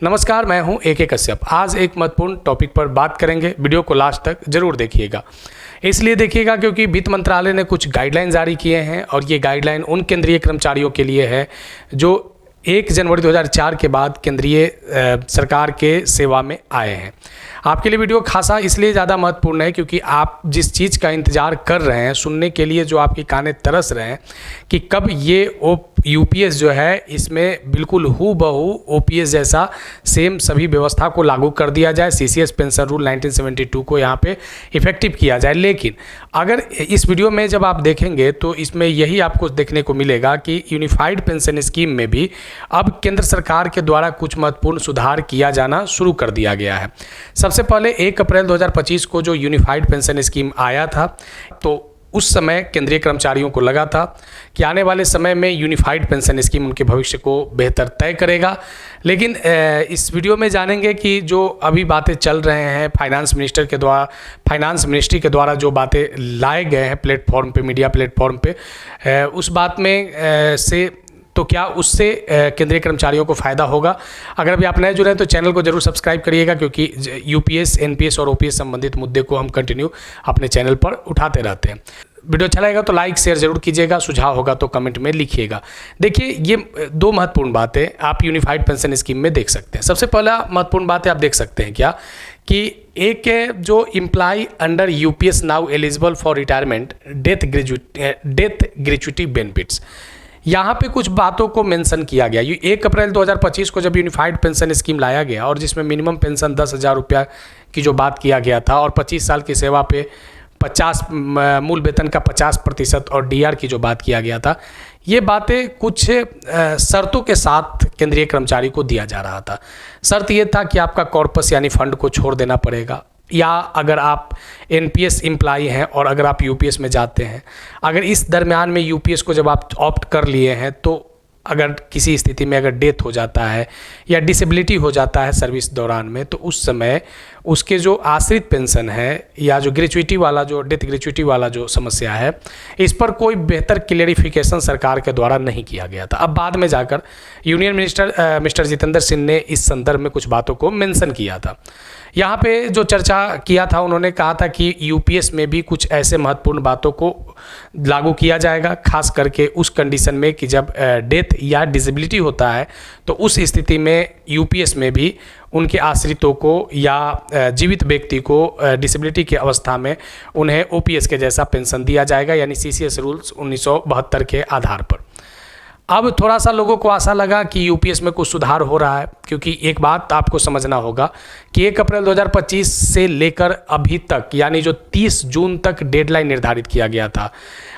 नमस्कार, मैं हूं AK कश्यप। आज एक महत्वपूर्ण टॉपिक पर बात करेंगे। वीडियो को लास्ट तक जरूर देखिएगा। इसलिए देखिएगा क्योंकि वित्त मंत्रालय ने कुछ गाइडलाइन जारी किए हैं और ये गाइडलाइन उन केंद्रीय कर्मचारियों के लिए है जो 1 जनवरी 2004 के बाद केंद्रीय सरकार के सेवा में आए हैं। आपके लिए वीडियो खासा इसलिए ज़्यादा महत्वपूर्ण है क्योंकि आप जिस चीज़ का इंतज़ार कर रहे हैं, सुनने के लिए जो आपकी कानें तरस रहे हैं कि कब ये यूपीएस जो है इसमें बिल्कुल हूबहू ओपीएस जैसा सेम सभी व्यवस्था को लागू कर दिया जाए, सीसीएस पेंशन रूल 1972 को यहाँ पे इफेक्टिव किया जाए। लेकिन अगर इस वीडियो में जब आप देखेंगे तो इसमें यही आपको देखने को मिलेगा कि यूनिफाइड पेंशन स्कीम में भी अब केंद्र सरकार के द्वारा कुछ महत्वपूर्ण सुधार किया जाना शुरू कर दिया गया है। सबसे पहले 1 अप्रैल 2025 को जो यूनिफाइड पेंशन स्कीम आया था तो उस समय केंद्रीय कर्मचारियों को लगा था कि आने वाले समय में यूनिफाइड पेंशन स्कीम उनके भविष्य को बेहतर तय करेगा। लेकिन इस वीडियो में जानेंगे कि जो अभी बातें चल रहे हैं फाइनेंस मिनिस्ट्री के द्वारा जो बातें लाए गए हैं प्लेटफॉर्म पे, मीडिया प्लेटफॉर्म पे, उस बात में से तो क्या उससे केंद्रीय कर्मचारियों को फ़ायदा होगा। अगर अभी आप नए जुड़े हैं तो चैनल को जरूर सब्सक्राइब करिएगा क्योंकि यूपीएस, एनपीएस और ओपीएस संबंधित मुद्दे को हम कंटिन्यू अपने चैनल पर उठाते रहते हैं। वीडियो अच्छा लगेगा तो लाइक शेयर जरूर कीजिएगा, सुझाव होगा तो कमेंट में लिखिएगा। देखिए, ये 2 महत्वपूर्ण बातें आप यूनिफाइड पेंशन स्कीम में देख सकते हैं। सबसे पहला महत्वपूर्ण बात है, आप देख सकते हैं क्या कि एक जो employ under UPS now eligible for retirement death gratuity benefits, यहाँ पे कुछ बातों को मेंशन किया गया। ये 1 अप्रैल 2025 को जब यूनिफाइड पेंशन स्कीम लाया गया और जिसमें मिनिमम पेंशन 10,000 रुपया की जो बात किया गया था और 25 साल की सेवा पे 50 मूल वेतन का 50% और डीआर की जो बात किया गया था, ये बातें कुछ शर्तों के साथ केंद्रीय कर्मचारी को दिया जा रहा था। शर्त ये था कि आपका कॉर्पस यानी फंड को छोड़ देना पड़ेगा, या अगर आप एनपीएस एम्प्लॉई हैं और अगर आप यूपीएस में जाते हैं, अगर इस दरमियान में यूपीएस को जब आप ऑप्ट कर लिए हैं तो अगर किसी स्थिति में अगर डेथ हो जाता है या डिसेबिलिटी हो जाता है सर्विस दौरान में, तो उस समय उसके जो आश्रित पेंशन है या जो ग्रेच्युटी वाला जो डेथ ग्रेच्युटी वाला जो समस्या है, इस पर कोई बेहतर क्लेरिफिकेशन सरकार के द्वारा नहीं किया गया था। अब बाद में जाकर union minister mister Jitendra Singh ने इस संदर्भ में कुछ बातों को मेंशन किया था। यहाँ पे जो चर्चा किया था, उन्होंने कहा था कि यूपीएस में भी कुछ ऐसे महत्वपूर्ण बातों को लागू किया जाएगा, खास करके उस कंडीशन में कि जब डेथ या डिसेबिलिटी होता है तो उस स्थिति में यूपीएस में भी उनके आश्रितों को या जीवित व्यक्ति को डिसेबिलिटी की अवस्था में उन्हें ओपीएस के जैसा पेंशन दिया जाएगा, यानी सीसीएस रूल्स 1972 के आधार पर। अब थोड़ा सा लोगों को आशा लगा कि यूपीएस में कुछ सुधार हो रहा है, क्योंकि एक बात आपको समझना होगा कि 1 अप्रैल 2025 से लेकर अभी तक, यानी जो 30 जून तक डेडलाइन निर्धारित किया गया था,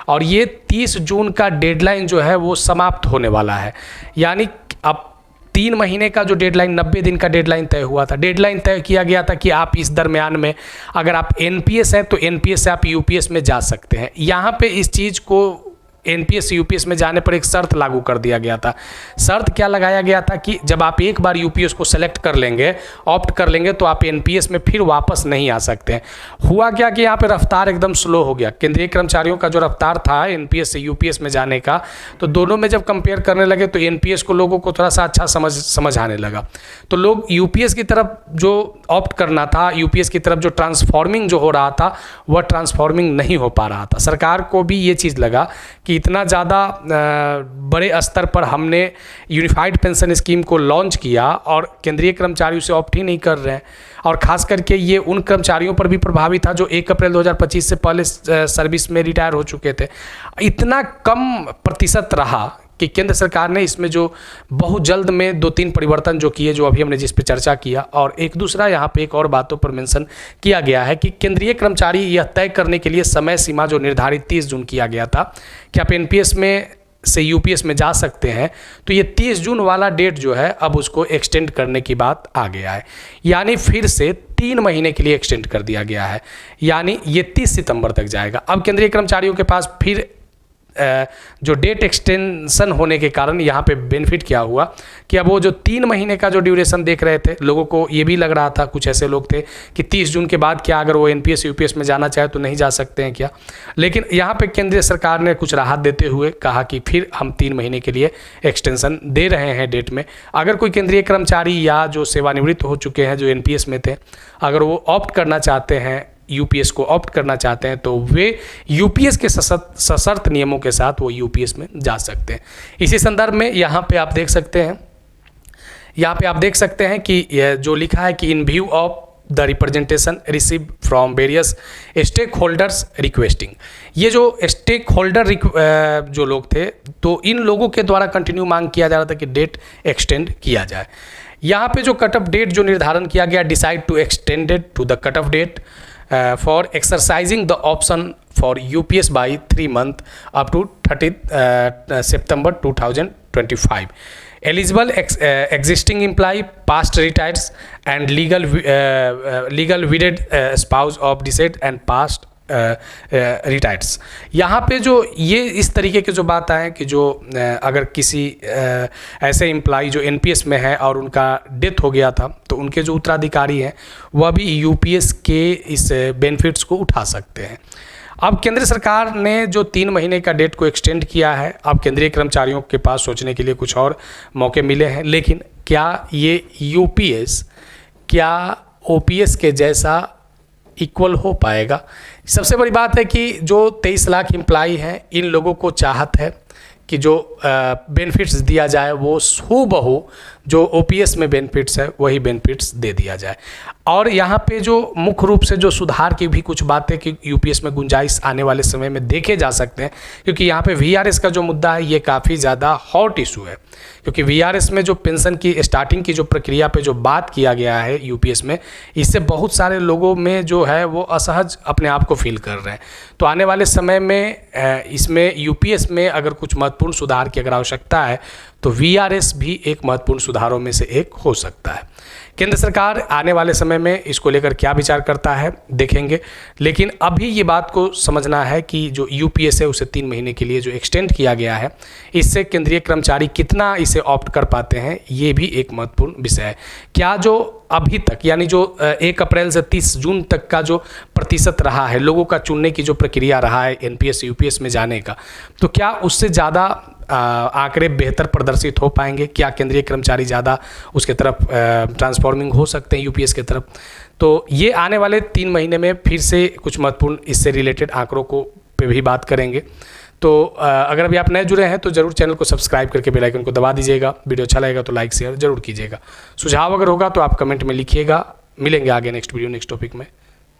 और ये 30 जून का डेडलाइन जो है वो समाप्त होने वाला है। यानी अब 3 महीने का जो डेडलाइन, 90 दिन का डेडलाइन तय हुआ था, डेडलाइन तय किया गया था कि आप इस दरमियान में अगर आप एनपीएस हैं तो एनपीएस से आप यूपीएस में जा सकते हैं। यहाँ पे इस चीज़ को एनपीएस से यूपीएस में जाने पर एक शर्त लागू कर दिया गया था। शर्त क्या लगाया गया था कि जब आप एक बार यूपीएस को सेलेक्ट कर लेंगे, ऑप्ट कर लेंगे, तो आप एनपीएस में फिर वापस नहीं आ सकते हैं। हुआ क्या कि यहाँ पे रफ्तार एकदम स्लो हो गया। केंद्रीय कर्मचारियों का जो रफ्तार था एनपीएस से यूपीएस में जाने का, तो दोनों में जब कंपेयर करने लगे तो एनपीएस को लोगों को थोड़ा सा अच्छा समझ आने लगा। तो लोग यूपीएस की तरफ जो ऑप्ट करना था, यूपीएस की तरफ जो ट्रांसफॉर्मिंग जो हो रहा था, वह ट्रांसफॉर्मिंग नहीं हो पा रहा था। सरकार को भी ये चीज़ लगा कि इतना ज़्यादा बड़े स्तर पर हमने यूनिफाइड पेंशन स्कीम को लॉन्च किया और केंद्रीय कर्मचारी उसे ऑप्ट ही नहीं कर रहे हैं, और ख़ास करके ये उन कर्मचारियों पर भी प्रभावी था जो 1 अप्रैल 2025 से पहले सर्विस में रिटायर हो चुके थे। इतना कम प्रतिशत रहा कि केंद्र सरकार ने इसमें जो बहुत जल्द में 2-3 परिवर्तन जो किए, जो अभी हमने जिस पे चर्चा किया, और एक दूसरा यहाँ पे एक और बातों पर मेंशन किया गया है कि केंद्रीय कर्मचारी यह तय करने के लिए समय सीमा जो निर्धारित 30 जून किया गया था कि आप एनपीएस में से यूपीएस में जा सकते हैं, तो ये 30 जून वाला डेट जो है अब उसको एक्सटेंड करने की बात आ गया है। यानी फिर से 3 महीने के लिए एक्सटेंड कर दिया गया है, यानी ये 30 सितंबर तक जाएगा। अब केंद्रीय कर्मचारियों के पास फिर जो डेट एक्सटेंशन होने के कारण यहाँ पे बेनिफिट क्या हुआ कि अब वो जो 3 महीने का जो ड्यूरेशन देख रहे थे, लोगों को ये भी लग रहा था, कुछ ऐसे लोग थे कि 30 जून के बाद क्या अगर वो एनपीएस यूपीएस में जाना चाहे तो नहीं जा सकते हैं क्या। लेकिन यहाँ पे केंद्रीय सरकार ने कुछ राहत देते हुए कहा कि फिर हम 3 महीने के लिए एक्सटेंशन दे रहे हैं डेट में। अगर कोई केंद्रीय कर्मचारी या जो सेवानिवृत्त हो चुके हैं, जो एनपीएस में थे, अगर वो ऑप्ट करना चाहते हैं, यूपीएस को ऑप्ट करना चाहते हैं, तो वे यूपीएस के सशर्त नियमों के साथ वो यूपीएस में जा सकते हैं। इसी संदर्भ में यहाँ पे आप देख सकते हैं कि जो लिखा है कि in view of the representation receive from various stake holders requesting, ये जो स्टेक होल्डर जो लोग थे, तो इन लोगों के द्वारा कंटिन्यू मांग किया जा रहा था कि डेट एक्सटेंड किया जाए। यहाँ पे जो कट ऑफ डेट जो निर्धारण किया गया, decide to extended to the cut off date for exercising the option for UPS by 3 months up to 30 September 2025. Eligible existing employee, past retired and legal widowed spouse of deceased and past रिटायर्ड्स। यहाँ पे जो ये इस तरीके के जो बात आए कि जो अगर किसी ऐसे एम्प्लॉई जो एनपीएस में है और उनका डेथ हो गया था, तो उनके जो उत्तराधिकारी हैं वह भी यूपीएस के इस बेनिफिट्स को उठा सकते हैं। अब केंद्र सरकार ने जो 3 महीने का डेट को एक्सटेंड किया है, अब केंद्रीय कर्मचारियों के पास सोचने के लिए कुछ और मौके मिले हैं। लेकिन क्या ये यूपीएस क्या ओपीएस के जैसा इक्वल हो पाएगा? सबसे बड़ी बात है कि जो 23 लाख एम्प्लॉई हैं, इन लोगों को चाहत है कि जो बेनिफिट्स दिया जाए वो हूबहू जो ओपीएस में बेनिफिट्स है वही बेनिफिट्स दे दिया जाए। और यहाँ पे जो मुख्य रूप से जो सुधार की भी कुछ बातें कि यूपीएस में गुंजाइश आने वाले समय में देखे जा सकते हैं, क्योंकि यहाँ पे वीआरएस का जो मुद्दा है ये काफ़ी ज़्यादा हॉट इशू है, क्योंकि वीआरएस में जो पेंशन की स्टार्टिंग की जो प्रक्रिया पे जो बात किया गया है यूपीएस में, इससे बहुत सारे लोगों में जो है वो असहज अपने आप को फील कर रहे हैं। तो आने वाले समय में इसमें यूपीएस में अगर कुछ महत्वपूर्ण सुधार की अगर आवश्यकता है तो वीआरएस भी एक महत्वपूर्ण सुधारों में से एक हो सकता है। केंद्र सरकार आने वाले समय में इसको लेकर क्या विचार करता है देखेंगे, लेकिन अभी ये बात को समझना है कि जो यूपीएस है उसे 3 महीने के लिए जो एक्सटेंड किया गया है, इससे केंद्रीय कर्मचारी कितना इसे ऑप्ट कर पाते हैं, ये भी एक महत्वपूर्ण विषय है। क्या जो अभी तक यानी जो 1 अप्रैल से 30 जून तक का जो प्रतिशत रहा है लोगों का चुनने की जो प्रक्रिया रहा है एनपीएस यूपीएस में जाने का, तो क्या उससे ज़्यादा आंकड़े बेहतर प्रदर्शित हो पाएंगे? क्या केंद्रीय कर्मचारी ज़्यादा उसके तरफ ट्रांसफॉर्मिंग हो सकते हैं यूपीएस के तरफ? तो ये आने वाले 3 महीने में फिर से कुछ महत्वपूर्ण इससे रिलेटेड आंकड़ों को पे भी बात करेंगे। तो अगर अभी आप नए जुड़े हैं तो ज़रूर चैनल को सब्सक्राइब करके बेल आइकन को दबा दीजिएगा। वीडियो अच्छा लगेगा तो लाइक शेयर जरूर कीजिएगा। सुझाव अगर होगा तो आप कमेंट में लिखिएगा। मिलेंगे आगे नेक्स्ट वीडियो नेक्स्ट टॉपिक में।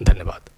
धन्यवाद।